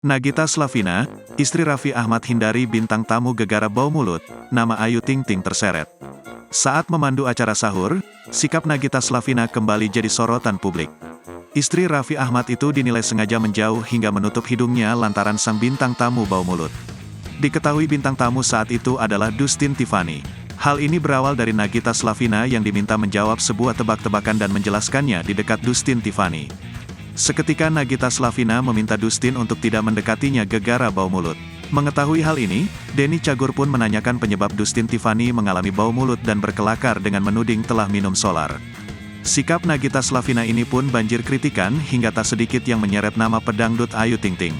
Nagita Slavina, istri Raffi Ahmad hindari bintang tamu gegara bau mulut, nama Ayu Ting Ting terseret. Saat memandu acara sahur, sikap Nagita Slavina kembali jadi sorotan publik. Istri Raffi Ahmad itu dinilai sengaja menjauh hingga menutup hidungnya lantaran sang bintang tamu bau mulut. Diketahui bintang tamu saat itu adalah Dustin Tiffany. Hal ini berawal dari Nagita Slavina yang diminta menjawab sebuah tebak-tebakan dan menjelaskannya di dekat Dustin Tiffany. Seketika Nagita Slavina meminta Dustin untuk tidak mendekatinya gegara bau mulut. Mengetahui hal ini, Denny Cagur pun menanyakan penyebab Dustin Tiffany mengalami bau mulut dan berkelakar dengan menuding telah minum solar. Sikap Nagita Slavina ini pun banjir kritikan hingga tak sedikit yang menyeret nama pedangdut Ayu Ting Ting.